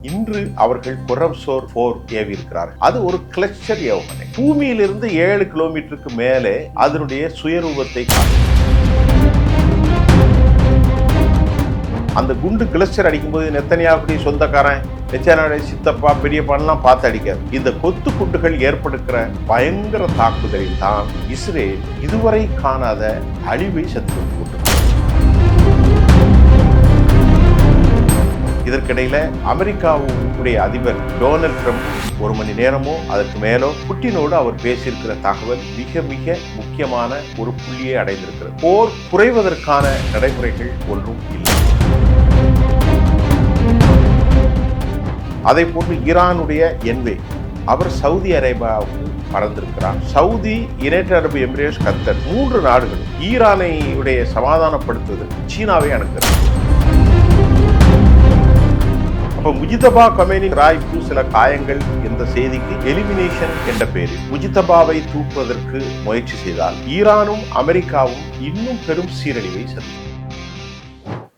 இன்று அவர்கள் குரம்சோர் 4 ஏவி இருக்கிறார்கள். அது ஒரு கிளஸ்டர் ஏவுகணை. பூமியிலிருந்து 7 கிலோமீட்டருக்கு மேலே அதனுடைய சுயரூபத்தை காட்டும். அந்த குண்டு கிளஸ்டர் அடிக்கும்போது நெத்தனியாவுடைய சொந்தக்காரன் நெச்சானுடைய சித்தப்பா பெரியப்பான்லாம் பார்த்து அடிக்காது. இந்த கொத்து குண்டுகள் ஏற்படுகிற பயங்கர தாக்குதலில் தான் இஸ்ரேல் இதுவரை காணாத அழிவை சந்தித்துக் கொண்டிருக்கிறது. இதற்கிடையில அமெரிக்காவுடைய அதிபர் டொனால்ட் ட்ரம்ப் 1 மணி நேரமோ அதற்கு மேலோ புட்டினோடு அவர் பேசியிருக்கிற தகவல் மிக மிக முக்கியமான ஒரு புள்ளியை அடைந்திருக்கிறது. போர் குறைவதற்கான நடைமுறைகள் ஒன்றும் இல்லை. அதை போன்று ஈரானுடைய என்வே அவர் சவுதி அரேபியாவுக்கு பறந்திருக்கிறார். சவுதி, யுனைடெட் அரபு எமிரேட்ஸ், கத்தர் 3 நாடுகள் ஈரானையுடைய சமாதானப்படுத்துவது சீனாவை அணுகிறது. அப்ப முஜிதபா கமேனி ராய்க்கு சில காயங்கள் என்ற செய்திக்கு எலிமினேஷன் என்ற பெயரில் முஜிதபாவை தூக்குவதற்கு முயற்சி செய்தால் ஈரானும் அமெரிக்காவும் இன்னும் பெரும் சீரழிவை சந்திக்கும்.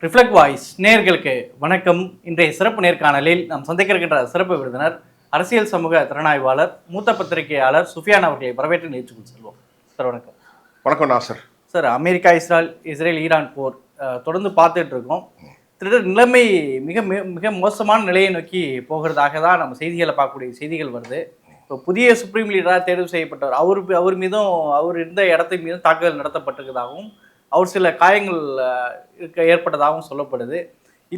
ரிஃப்ளெக்ட் வாய்ஸ் நேயர்களுக்கு வணக்கம். இன்றைய சிறப்பு நேர்காணலில் நாம் சந்திக்க இருக்கின்ற சிறப்பு விருந்தினர் அரசியல் சமூக திறனாய்வாளர், மூத்த பத்திரிகையாளர் சுஃபியான் அவர்களை வரவேற்று நிகழ்ச்சிக்குள் செல்வோம். சார் வணக்கம். வணக்கம் Nasar. Sir, America Israel Iran போர் தொடர்ந்து பார்த்துட்டு இருக்கோம். நிலைமை மிக மிக மோசமான நிலையை நோக்கி போகிறதாக தான் நம்ம செய்திகளை பார்க்கக்கூடிய செய்திகள் வருது. இப்போ புதிய சுப்ரீம் லீடராக தேர்வு செய்யப்பட்டவர் அவர் மீதும் அவர் இருந்த இடத்தின் மீதும் தாக்குதல் நடத்தப்பட்டிருக்கிறதாகவும் அவர் சில காயங்கள் ஏற்பட்டதாகவும் சொல்லப்படுது.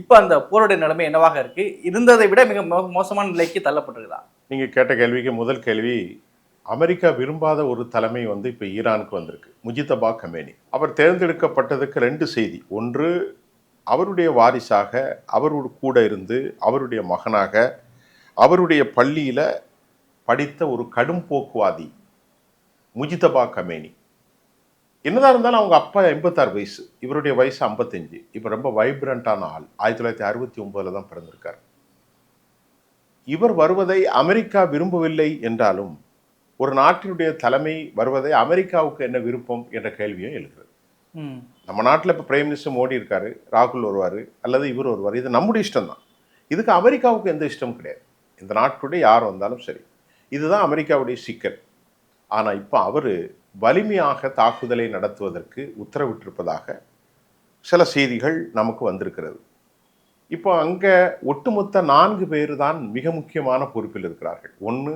இப்போ அந்த போருடைய நிலைமை என்னவாக இருக்கு? இருந்ததை விட மிக மோசமான நிலைக்கு தள்ளப்பட்டிருக்குதா? நீங்க கேட்ட கேள்விக்கு முதல் கேள்வி, அமெரிக்கா விரும்பாத ஒரு தலைமை இப்போ ஈரானுக்கு வந்திருக்கு. முஜிதபா கமேனி அவர் தேர்ந்தெடுக்கப்பட்டதுக்கு 2 செய்தி. ஒன்று, அவருடைய வாரிசாக அவரோடு கூட இருந்து அவருடைய மகனாக அவருடைய பள்ளியில் படித்த ஒரு கடும் போக்குவாதி முஜிதபா கமேனி. என்னதான் இருந்தாலும் அவங்க அப்பா 86 வயசு, இவருடைய வயசு 55. இப்போ ரொம்ப வைப்ரண்டான ஆள். 1969 தான் பிறந்திருக்கார். இவர் வருவதை அமெரிக்கா விரும்பவில்லை என்றாலும் ஒரு நாட்டினுடைய தலைமை வருவதை அமெரிக்காவுக்கு என்ன விருப்பம் என்ற கேள்வியும் எழுகிறது. நம்ம நாட்டில் இப்போ பிரைம் மினிஸ்டர் மோடி இருக்காரு, ராகுல் வருவார், அல்லது இவர் வருவார். இது நம்முடைய இஷ்டம் தான். இதுக்கு அமெரிக்காவுக்கு எந்த இஷ்டமும் கிடையாது. இந்த நாட்டுடைய யார் வந்தாலும் சரி, இதுதான் அமெரிக்காவுடைய சிக்கல். ஆனால் இப்போ அவர் வலிமையாக தாக்குதலை நடத்துவதற்கு உத்தரவிட்டிருப்பதாக சில செய்திகள் நமக்கு வந்திருக்கிறது. இப்போ அங்கே ஒட்டுமொத்த 4 பேர் தான் மிக முக்கியமான பொறுப்பில் இருக்கிறார்கள். ஒன்று,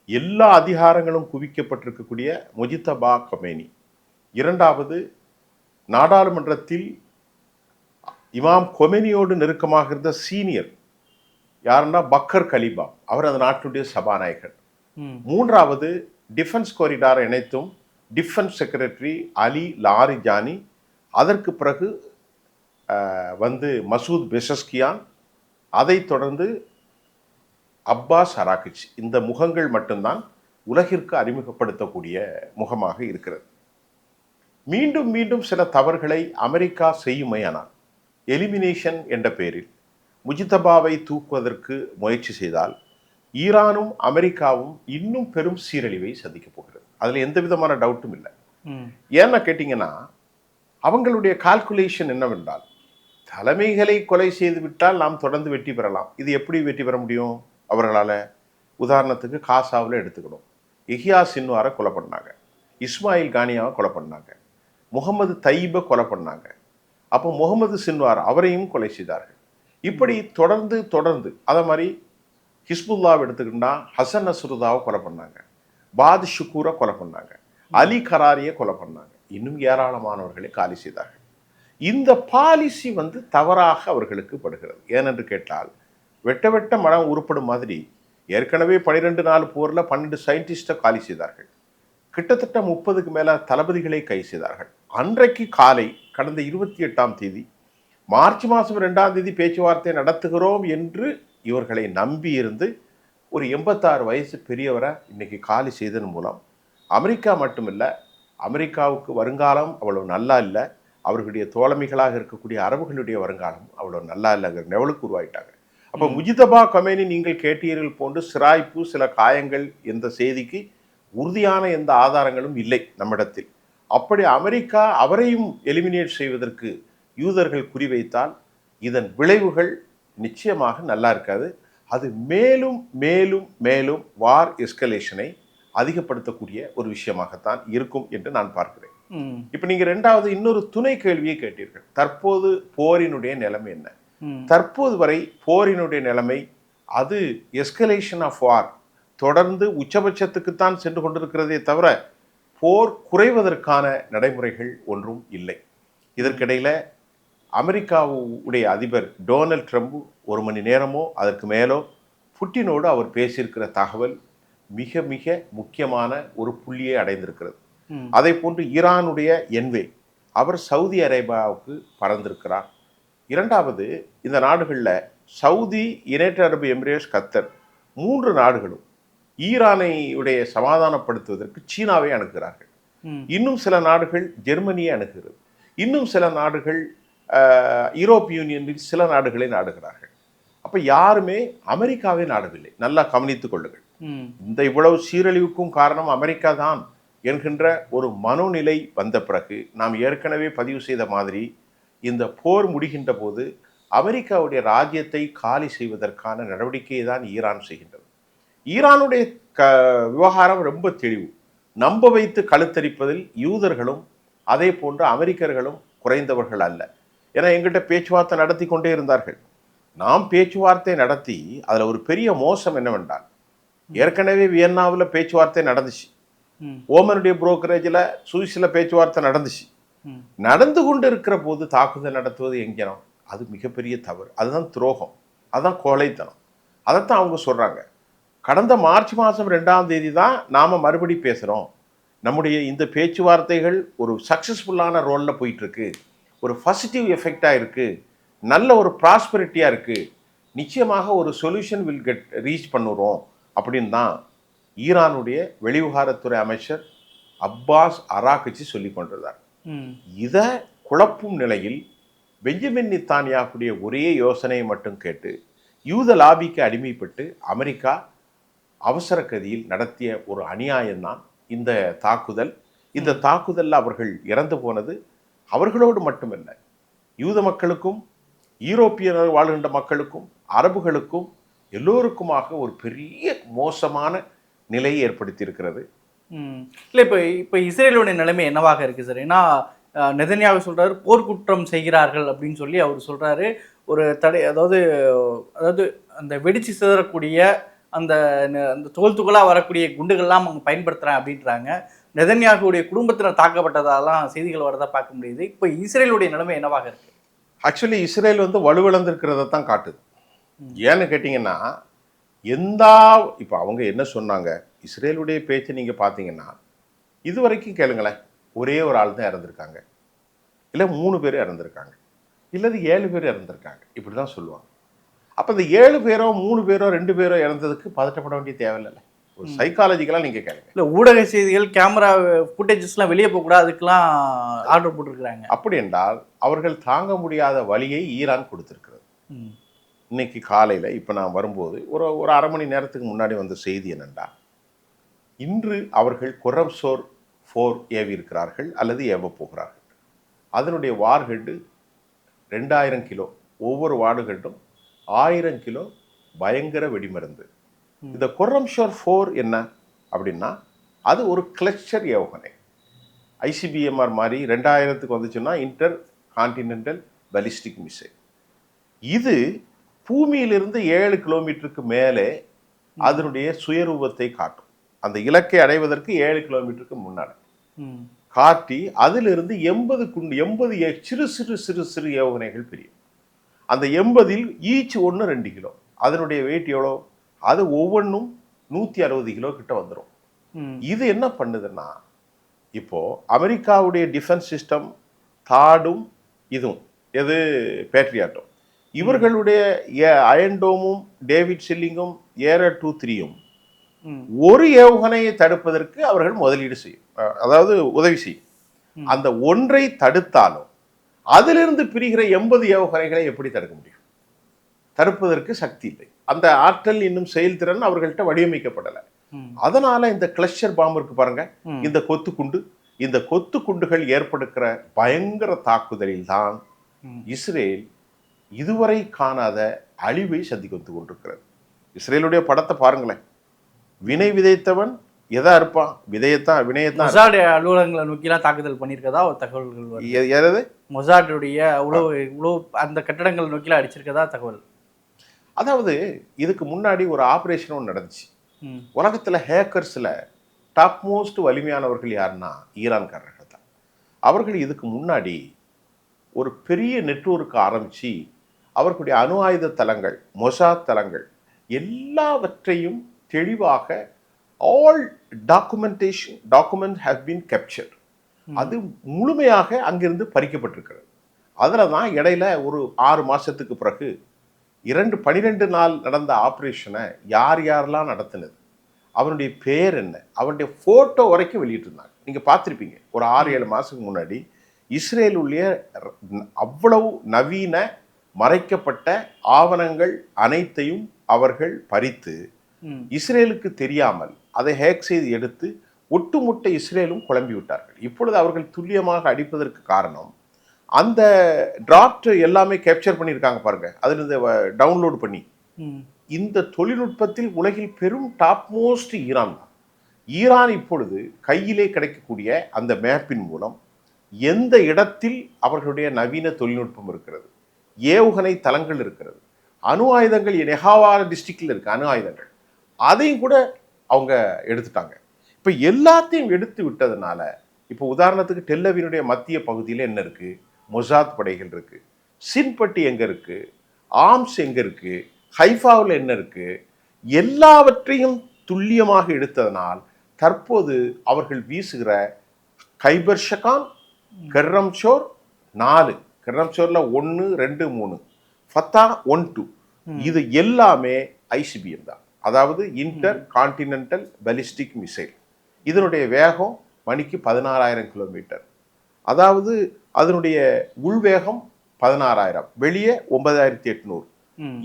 எல்லா அதிகாரங்களும் குவிக்கப்பட்டிருக்கக்கூடிய முஜிதபா கமேனி. இரண்டாவது, நாடாளுமன்றத்தில் இமாம் கொமேனியோடு நெருக்கமாக இருந்த சீனியர் யாருன்னா பக்கர் கலிபா, அவர் அந்த நாட்டுடைய சபாநாயகர். மூன்றாவது, டிஃபென்ஸ் காரிடார் இணைத்தும் டிஃபென்ஸ் செக்ரட்டரி அலி லாரிஜானி. அதற்கு பிறகு மசூத் பெசஸ்கியான். அதை தொடர்ந்து அப்பாஸ் அராகிச். இந்த முகங்கள் மட்டும்தான் உலகிற்கு அறிமுகப்படுத்தக்கூடிய முகமாக இருக்கிறது. மீண்டும் மீண்டும் சில தவறுகளை அமெரிக்கா செய்யுமையானால் எலிமினேஷன் என்ற பெயரில் முஜிதபாவை தூக்குவதற்கு முயற்சி செய்தால் ஈரானும் அமெரிக்காவும் இன்னும் பெரும் சீரழிவை சந்திக்கப் போகிறது. அதில் எந்த விதமான டவுட்டும் இல்லை. ஏன்னா கேட்டிங்கன்னா, அவங்களுடைய கால்குலேஷன் என்னவென்றால், தலைமைகளை கொலை செய்து விட்டால் நாம் தொடர்ந்து வெற்றி பெறலாம். இது எப்படி வெற்றி பெற முடியும் அவர்களால்? உதாரணத்துக்கு காசாவில் எடுத்துக்கணும். எஹியா சின்வாரை கொலை பண்ணாங்க, இஸ்மாயில் கானியாவை கொலை பண்ணாங்க, முகமது தையீபை கொலை பண்ணாங்க. அப்போ முகமது சின்வார் அவரையும் கொலை செய்தார்கள். இப்படி தொடர்ந்து அதை மாதிரி ஹிஸ்புல்லாவை எடுத்துக்கிட்டா ஹசன் நஸ்ருல்லாவை கொலை பண்ணாங்க, பாத் ஷுக்கூரை கொலை பண்ணாங்க, அலி கராரியை கொலை பண்ணாங்க, இன்னும் ஏராளமானவர்களை காலி செய்தார்கள். இந்த பாலிசி தவறாக அவர்களுக்கு படுகிறது. ஏனென்று கேட்டால், வெட்ட மனம் உருப்படும் மாதிரி ஏற்கனவே 12 நாள் போரில் 12 சயின்டிஸ்டை காலி செய்தார்கள். கிட்டத்தட்ட 30க்கு மேலே தளபதிகளை கை செய்தார்கள். அன்றைக்கு காலை கடந்த 28ஆம் தேதி மார்ச் மாதம் 2ஆம் தேதி பேச்சுவார்த்தை நடத்துகிறோம் என்று இவர்களை நம்பி இருந்து ஒரு 86 வயசு பெரியவரை இன்னைக்கு காலி செய்ததன் மூலம் அமெரிக்கா மட்டுமில்லை, அமெரிக்காவுக்கு வருங்காலம் அவ்வளவு நல்லா இல்லை, அவர்களுடைய தோழமைகளாக இருக்கக்கூடிய அரபுகளுடைய வருங்காலம் அவ்வளவு நல்லா இல்லைங்கிற லெவலுக்கு உருவாயிட்டாங்க. அப்போ முஜிதபா கமேனி நீங்கள் கேட்டீர்கள் போன்று சிராய்ப்பு, சில காயங்கள் என்ற செய்திக்கு உறுதியான எந்த ஆதாரங்களும் இல்லை நம்மிடத்தில். அப்படி அமெரிக்கா அவரையும் எலிமினேட் செய்வதற்கு யூதர்கள் குறிவைத்தால் இதன் விளைவுகள் நிச்சயமாக நல்லா இருக்காது. அது மேலும் மேலும் மேலும் வார் எஸ்கலேஷனை அதிகப்படுத்தக்கூடிய ஒரு விஷயமாகத்தான் இருக்கும் என்று நான் பார்க்கிறேன். இப்ப நீங்க ரெண்டாவது இன்னொரு துணை கேள்வியை கேட்டீர்கள். தற்போது போரினுடைய நிலைமை என்ன? தற்போது வரை போரினுடைய நிலைமை அது எஸ்கலேஷன் ஆஃப் வார் தொடர்ந்து உச்சபட்சத்துக்குத்தான் சென்று கொண்டிருக்கிறதே தவிர போர் குறைவதற்கான நடைமுறைகள் ஒன்றும் இல்லை. இதற்கிடையில அமெரிக்காவுடைய அதிபர் டொனால்ட் ட்ரம்ப் 1 மணி நேரமோ அதற்கு மேலோ புட்டினோடு அவர் பேசியிருக்கிற தகவல் மிக மிக முக்கியமான ஒரு புள்ளியை அடைந்திருக்கிறது. அதை போன்று ஈரானுடைய என்வே அவர் சவுதி அரேபியாவுக்கு பறந்திருக்கிறார். இரண்டாவது, இந்த நாடுகளில் சவுதி, யுனைடெட் அரபு எமிரேட்ஸ், கத்தர் 3 நாடுகளும் ஈரானை உடைய சமாதானப்படுத்துவதற்கு சீனாவை அணுகுகிறார்கள். இன்னும் சில நாடுகள் ஜெர்மனியை அணுகுகிறது. இன்னும் சில நாடுகள் யூரோப்பிய யூனியனில் சில நாடுகளை நாடுகிறார்கள். அப்ப யாருமே அமெரிக்காவை நாடவில்லை. நல்லா கவனித்துக் கொள்ளுங்கள். இந்த இவ்வளவு சீரழிவுக்கும் காரணம் அமெரிக்கா தான் என்கின்ற ஒரு மனோநிலை வந்த பிறகு நாம் ஏற்கனவே பதிவு செய்த மாதிரி இந்த போர் முடிகின்ற போது அமெரிக்காவுடைய ராஜ்யத்தை காலி செய்வதற்கான நடவடிக்கையை தான் ஈரான் செய்கின்றது. ஈரானுடைய விவகாரம் ரொம்ப தெளிவு. நம்ப வைத்து கழுத்தரிப்பதில் யூதர்களும் அதே போன்று அமெரிக்கர்களும் குறைந்தவர்கள் அல்ல. ஏன்னா எங்கிட்ட பேச்சுவார்த்தை நடத்தி கொண்டே இருந்தார்கள். நாம் பேச்சுவார்த்தை நடத்தி அதில் ஒரு பெரிய மோசம் என்னவென்றால், ஏற்கனவே வியன்னாவில் பேச்சுவார்த்தை நடந்துச்சு, ஓமனுடைய புரோக்கரேஜில் சுவிஸில் பேச்சுவார்த்தை நடந்துச்சு. நடந்து கொண்டு இருக்கிற போது தாக்குதல் நடத்துவது எங்கேனோ அது மிகப்பெரிய தவறு. அதுதான் துரோகம், அதுதான் கோழைத்தனம். அதைத்தான் அவங்க சொல்கிறாங்க. கடந்த மார்ச் மாதம் 2ஆம் தேதி தான் நாம் மறுபடி பேசுகிறோம். நம்முடைய இந்த பேச்சுவார்த்தைகள் ஒரு சக்ஸஸ்ஃபுல்லான ரோலில் போயிட்டுருக்கு, ஒரு பாசிட்டிவ் எஃபெக்டாக இருக்குது, நல்ல ஒரு ப்ராஸ்பரிட்டியாக இருக்குது, நிச்சயமாக ஒரு சொல்யூஷன் வில் கெட் ரீச் பண்ணுறோம் அப்படின்னு தான் ஈரானுடைய வெளிவிவகாரத்துறை அமைச்சர் அப்பாஸ் அராக்சி சொல்லி கொண்டிருந்தார். இதை குழப்பும் நிலையில் பெஞ்சமின் நெத்தன்யாகுடைய ஒரே யோசனையை மட்டும் கேட்டு யூத லாபிக்கு அடிமைப்பட்டு அமெரிக்கா அவசர கதியில் நடத்திய ஒரு அநியாயம்தான் இந்த தாக்குதல். இந்த தாக்குதலில் அவர்கள் இறந்து போனது அவர்களோடு மட்டுமல்ல, யூத மக்களுக்கும் யூரோப்பியர் வாழ்கின்ற மக்களுக்கும் அரபுகளுக்கும் எல்லோருக்குமாக ஒரு பெரிய மோசமான நிலையை ஏற்படுத்தி இருக்கிறது. இல்லை, இப்போ இஸ்ரேலுடைய நிலைமை என்னவாக இருக்குது சார்? ஏன்னா நெதன்யாகு சொல்கிறாரு போர்க்குற்றம் செய்கிறார்கள் அப்படின்னு சொல்லி அவர் சொல்கிறாரு. ஒரு தடை, அதாவது அந்த வெடிச்சு சிதறக்கூடிய அந்த தோல் துகளாக வரக்கூடிய குண்டுகள்லாம் அவங்க பயன்படுத்துகிறேன் அப்படின்றாங்க. நெதன்யாகுடைய குடும்பத்தினர் தாக்கப்பட்டதாலாம் செய்திகள் வரதா பார்க்க முடியுது. இப்போ இஸ்ரேலுடைய நிலைமை என்னவாக இருக்கு? ஆக்சுவலி இஸ்ரேல் வலுவிழந்திருக்கிறத தான் காட்டுது. ஏன்னு கேட்டிங்கன்னா, இப்போ அவங்க என்ன சொன்னாங்க, இஸ்ரேலுடைய பேச்சு நீங்கள் பார்த்தீங்கன்னா இது வரைக்கும் கேளுங்களேன், ஒரே ஒரு ஆள் தான் இறந்துருக்காங்க, இல்லை 3 பேர் இறந்துருக்காங்க, இல்லது 7 பேர் இறந்துருக்காங்க, இப்படி தான் சொல்லுவாங்க. அப்போ இந்த 7 பேரோ 3 பேரோ 2 பேரோ இறந்ததுக்கு பதட்டப்பட வேண்டிய தேவையில்லை. ஒரு சைக்காலஜிக்கலாக நீங்கள் கேளுங்க. இல்லை, ஊடக செய்திகள் கேமரா ஃபுட்டேஜஸ்லாம் வெளியே போகக்கூடாது, அதுக்கெல்லாம் ஆர்டர் போட்டிருக்கிறாங்க. அப்படி என்றால் அவர்கள் தாங்க முடியாத வழியை ஈரான் கொடுத்துருக்கிறது. இன்னைக்கு காலையில் இப்போ நான் வரும்போது ஒரு அரை மணி நேரத்துக்கு முன்னாடி வந்த செய்தி என்னென்னா, இன்று அவர்கள் குரம்சோர் 4 ஏவி இருக்கிறார்கள் அல்லது ஏவ போகிறார்கள். அதனுடைய வார்ஹெட்டு 2000 கிலோ, ஒவ்வொரு வார்ஹெட்டும் 1000 கிலோ பயங்கர வெடிமருந்து. இந்த குரம்சோர் 4 என்ன அப்படின்னா, அது ஒரு கிளஸ்டர் ஏவுகணை. ஐசிபிஎம்ஆர் மாதிரி 2000க்கு வந்துச்சுன்னா இன்டர் கான்டினென்டல் பாலிஸ்டிக் மிசைல். இது பூமியிலிருந்து 7 கிலோமீட்டருக்கு மேலே அதனுடைய சுயரூபத்தை காட்டும். அந்த இலக்கை அடைவதற்கு 7 கிலோமீட்டருக்கு முன்னாடி காட்டி அதிலிருந்து 80 சிறு சிறு சிறு சிறு ஏவுகணைகள் பிரியும். அந்த 80ல் ஈச் ஒன்று 2 கிலோ. அதனுடைய வெயிட் எவ்வளோ? அது ஒவ்வொன்றும் 160 கிலோ கிட்ட வந்துடும். இது என்ன பண்ணுதுன்னா, இப்போ அமெரிக்காவுடைய டிஃபென்ஸ் சிஸ்டம் தாடும் இதுவும் எது பேட்ரியாட்டும், இவர்களுடைய அயன்டோமும் டேவிட் சில்லிங்கும் ஏரர் 2-3யும் ஒரு ஏவுகணையை தடுப்பதற்கு அவர்கள் முதலீடு செய்யும், அதாவது உதவி செய்யும். அந்த ஒன்றை தடுத்தாலும் அதிலிருந்து பிரிகிற 80 ஏவுகணைகளை எப்படி தடுக்க முடியும்? தடுப்பதற்கு சக்தி இல்லை. அந்த ஆற்றல் இன்னும் செயல்திறன் அவர்கள்ட்ட வடிவமைக்கப்படலை. அதனால இந்த கிளஸ்டர் பாம்பு இருக்கு பாருங்க, இந்த கொத்து குண்டுகள் ஏற்படுகிற பயங்கர தாக்குதலில் தான் இஸ்ரேல் இதுவரை காணாத அழிவை சந்தித்து கொண்டிருக்கிறது. இஸ்ரேலுடைய படத்தை பாருங்களேன். வினை விதைத்தவன் எதா இருப்பான்? வினையத்தான். மொசாட் அலுவலகங்களை நோக்கிலாம் தாக்குதல் பண்ணியிருக்கதா ஒரு தகவல்கள் வருது. யாராவது மொசாட்டுடைய உளவு அந்த கட்டடங்கள் நோக்கிலாம் அடிச்சிருக்கதா தகவல். அதாவது இதுக்கு முன்னாடி ஒரு ஆபரேஷன் ஒன்று நடந்துச்சு. உலகத்துல ஹேக்கர்ஸ்ல டாப் மோஸ்ட் வலிமையானவர்கள் யாருன்னா ஈரான்காரர்கள் தான். அவர்கள் இதுக்கு முன்னாடி ஒரு பெரிய நெட்வொர்க் ஆரம்பிச்சு அவர்களுடைய அணு ஆயுத தளங்கள், மொசாத் தளங்கள் எல்லாவற்றையும் தெளிவாக all document have been captured. அது முழுமையாக அங்கிருந்து பறிக்கப்பட்டிருக்கிறது. அதில் தான் இடையில ஒரு 6 மாசத்துக்கு பிறகு 12 நாள் நடந்த ஆப்ரேஷனை யாரெல்லாம் நடத்தினது, அவனுடைய பேர் என்ன, அவனுடைய ஃபோட்டோ வரைக்கும் வெளியிட்டிருந்தாங்க. நீங்கள் பார்த்துருப்பீங்க. ஒரு 6-7 மாதத்துக்கு முன்னாடி இஸ்ரேலுடைய அவ்வளவு நவீன மறைக்கப்பட்ட ஆவணங்கள் அனைத்தையும் அவர்கள் பறித்து இஸ்ரேலுக்கு தெரியாமல் அதை ஹேக் செய்து எடுத்து ஒட்டுமொத்த இஸ்ரேலும் குழம்பி விட்டார்கள். இப்பொழுது அவர்கள் துல்லியமாக அடிப்பதற்கு காரணம் அந்த டிராப்ட் எல்லாமே கேப்சர் பண்ணியிருக்காங்க பாருங்க. அதிலிருந்து டவுன்லோட் பண்ணி இந்த தொழில்நுட்பத்தில் உலகில் பெரும் டாப் மோஸ்ட் ஈரான் தான். ஈரான் இப்பொழுது கையிலே கிடைக்கக்கூடிய அந்த மேப்பின் மூலம் எந்த இடத்தில் அவர்களுடைய நவீன தொழில்நுட்பம் இருக்கிறது, ஏவுகணை தளங்கள் இருக்கிறது, அணு ஆயுதங்கள் நெகாவார் டிஸ்ட்ரிக்டில் இருக்கு அணு ஆயுதங்கள், அதையும் கூட அவங்க எடுத்துட்டாங்க. இப்போ எல்லாத்தையும் எடுத்து விட்டதுனால இப்போ உதாரணத்துக்கு டெல்லவினுடைய மத்திய பகுதியில் என்ன இருக்கு, மொசாத் படைகள் இருக்கு, சின்பட்டி எங்க இருக்கு, ஆர்ம்ஸ் எங்க இருக்கு, ஹைஃபாவில் என்ன இருக்கு, எல்லாவற்றையும் துல்லியமாக எடுத்ததனால் தற்போது அவர்கள் வீசுகிற கைபர் ஷகான், கர்ரம்ஷோர் 4, கர்ரம்ஷோர்ல 1, 2, 3, ஃபத்தா 1, 2, இது எல்லாமே ஐசிபிஎம் தான். அதாவது இன்டர் கான்டினென்டல் பாலிஸ்டிக் மிசைல். இதனுடைய வேகம் மணிக்கு 16,000 கிலோமீட்டர். அதாவது அதனுடைய உள்வேகம் 16,000, வெளியே 9,800.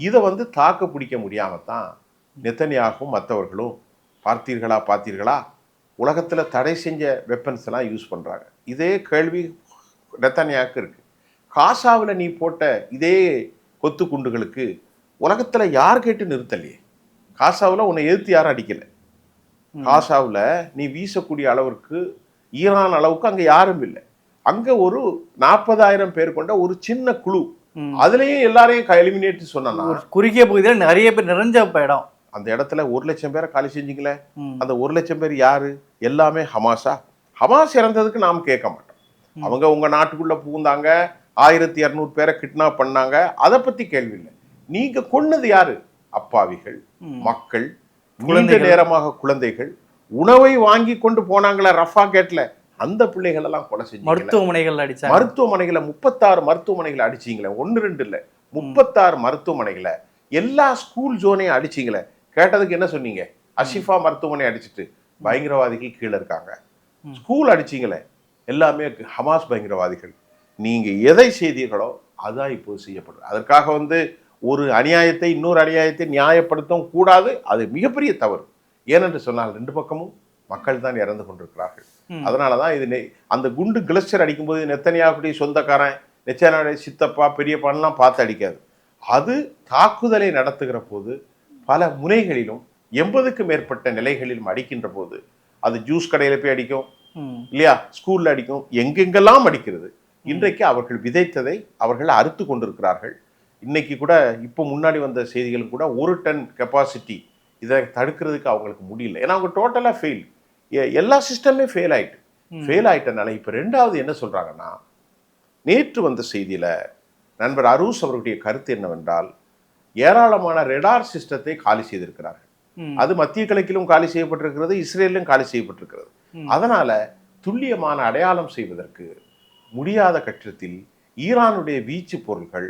இதை தாக்க பிடிக்க முடியாம தான் நெத்தனியாகவும் மற்றவர்களும் பார்த்தீர்களா உலகத்தில் தடை செஞ்ச வெப்பன்ஸ் எல்லாம் யூஸ் பண்ணுறாங்க. இதே கேள்வி நெத்தனியாவுக்கு இருக்கு. காசாவில் நீ போட்ட இதே கொத்து குண்டுகளுக்கு உலகத்தில் யார் கேட்டு நிறுத்தலையே. காசாவில் உன்னை எதிர்த்து யாரும் அடிக்கலை. காசாவில் நீ வீசக்கூடிய அளவிற்கு ஈரான் அளவுக்கு அங்கே யாரும் இல்லை. அங்கே ஒரு 40,000 பேர் கொண்ட ஒரு சின்ன குழு, அதுலேயும் எல்லாரையும் எலிமினேட் சொன்னா குறுகிய பகுதியில் நிறைய பேர் நிறைஞ்ச இடம். அந்த இடத்துல 1,00,000 பேரை காலி செஞ்சீங்களே, அந்த 1,00,000 பேர் யாரு? எல்லாமே ஹமாஸா? ஹமாஸ் இறந்ததுக்கு நாம் கேட்க மாட்டோம். அவங்க உங்க நாட்டுக்குள்ள புகுந்தாங்க, 1200 பேரை கிட்னாப் பண்ணாங்க, அதை பத்தி கேள்வி இல்லை. நீங்க கொன்னது யாரு? அப்பாவிகள், மக்கள், நீண்ட நேரமாக குழந்தைகள், உணவை வாங்கி கொண்டு போனாங்களே ரஃபா கேட்ல, அந்த பிள்ளைகள் எல்லாம் கொலை செஞ்சு மருத்துவமனைகள் அடிச்சாங்க. மருத்துவமனைகளை 36 மருத்துவமனைகளை அடிச்சீங்களே, 1, 2 இல்லை, 36 மருத்துவமனைகளை, எல்லா ஸ்கூல் ஜோனையும் அடிச்சீங்களே. கேட்டதுக்கு என்ன சொன்னீங்க? அஷிஃபா மருத்துவமனை அடிச்சுட்டு பயங்கரவாதிகள் கீழே இருக்காங்க. ஸ்கூல் அடிச்சீங்களே, எல்லாமே ஹமாஸ் பயங்கரவாதிகள். நீங்க எதை செய்தீர்களோ அதான் இப்போது செய்யப்படுது. அதற்காக ஒரு அநியாயத்தை இன்னொரு அநியாயத்தை நியாயப்படுத்தவும் கூடாது. அது மிகப்பெரிய தவறு. ஏனென்று சொன்னால் 2 பக்கமும் மக்கள் தான் இறந்து கொண்டிருக்கிறார்கள். அதனாலதான் இது அந்த குண்டு கிளஸ்டர் அடிக்கும்போது நெத்தனியாவுடைய சொந்தக்காரன், நெத்தனியாவுடைய சித்தப்பா, பெரியப்பான்லாம் பார்த்து அடிக்காது. அது தாக்குதலை நடத்துகிற போது பல முனைகளிலும் 80க்கும் மேற்பட்ட நிலைகளிலும் அடிக்கின்ற போது அது ஜூஸ் கடையில போய் அடிக்கும் இல்லையா, ஸ்கூல்ல அடிக்கும், எங்கெங்கெல்லாம் அடிக்கிறது. இன்றைக்கு அவர்கள் விதைத்ததை அவர்கள் அறுத்து கொண்டிருக்கிறார்கள். இன்னைக்கு கூட இப்போ முன்னாடி வந்த செய்திகளும் கூட 1 டன் கெப்பாசிட்டி இதை தடுக்கிறதுக்கு அவங்களுக்கு முடியல. ஏன்னா அவங்க டோட்டலா ஃபெயில், எல்லா சிஸ்டமே ஃபெயில் ஆயிட்டனால இப்போ 2வது என்ன சொல்றாங்கன்னா, நேற்று வந்த செய்தியில நண்பர் அரூஸ் அவருடைய கருத்து என்னவென்றால், ஏராளமான ரெடார் சிஸ்டத்தை காலி செய்திருக்கிறார்கள். அது மத்திய கிழக்கிலும் காலி செய்யப்பட்டிருக்கிறது, இஸ்ரேலிலும் காலி செய்யப்பட்டிருக்கிறது. அதனால துல்லியமான அடையாளம் செய்வதற்கு முடியாத கட்டத்தில் ஈரானுடைய வீச்சு பொருட்கள்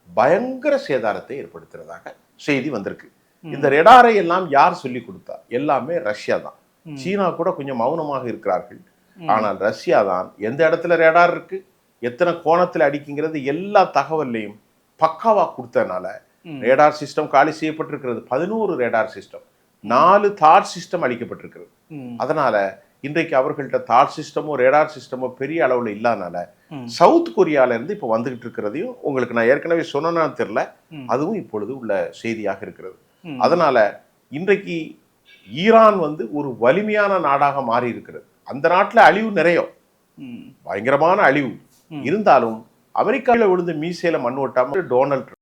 பயங்கர சேதாரத்தை ஏற்படுத்துறதாக செய்தி வந்திருக்கு. இந்த ரெடாரை எல்லாம் யார் சொல்லி கொடுத்தா? எல்லாமே ரஷ்யா தான். சீனா கூட கொஞ்சம் மௌனமாக இருக்கிறார்கள். ஆனால் ரஷ்யா தான் எந்த இடத்துல ரேடார் இருக்கு, எத்தனை கோணத்தில் அடிக்குங்கிறது எல்லா தகவலையும் பக்காவா கொடுத்தனால ரேடார் சிஸ்டம் காலி செய்யப்பட்டிருக்கிறது. 11 ரேடார் சிஸ்டம், 4 தாட் சிஸ்டம் அளிக்கப்பட்டிருக்கிறது. அதனால இன்றைக்கு அவர்கள்ட்ட தாட் சிஸ்டமோ ரேடார் சிஸ்டமோ பெரிய அளவில் இல்லாதனால சவுத் கொரியால இருந்து இப்போ வந்துகிட்டு இருக்கிறதையும் உங்களுக்கு நான் ஏற்கனவே சொன்னேன்னு தெரியல, அதுவும் இப்பொழுது உள்ள செய்தியாக இருக்கிறது. அதனால இன்றைக்கு ஈரான் வந்து ஒரு வலிமையான நாடாக மாறி இருக்கிறது. அந்த நாட்டில் அழிவு நிறைய, பயங்கரமான அழிவு இருந்தாலும் அமெரிக்காவில் விழுந்து மீசையில மண் ஒட்டாம டொனால்ட்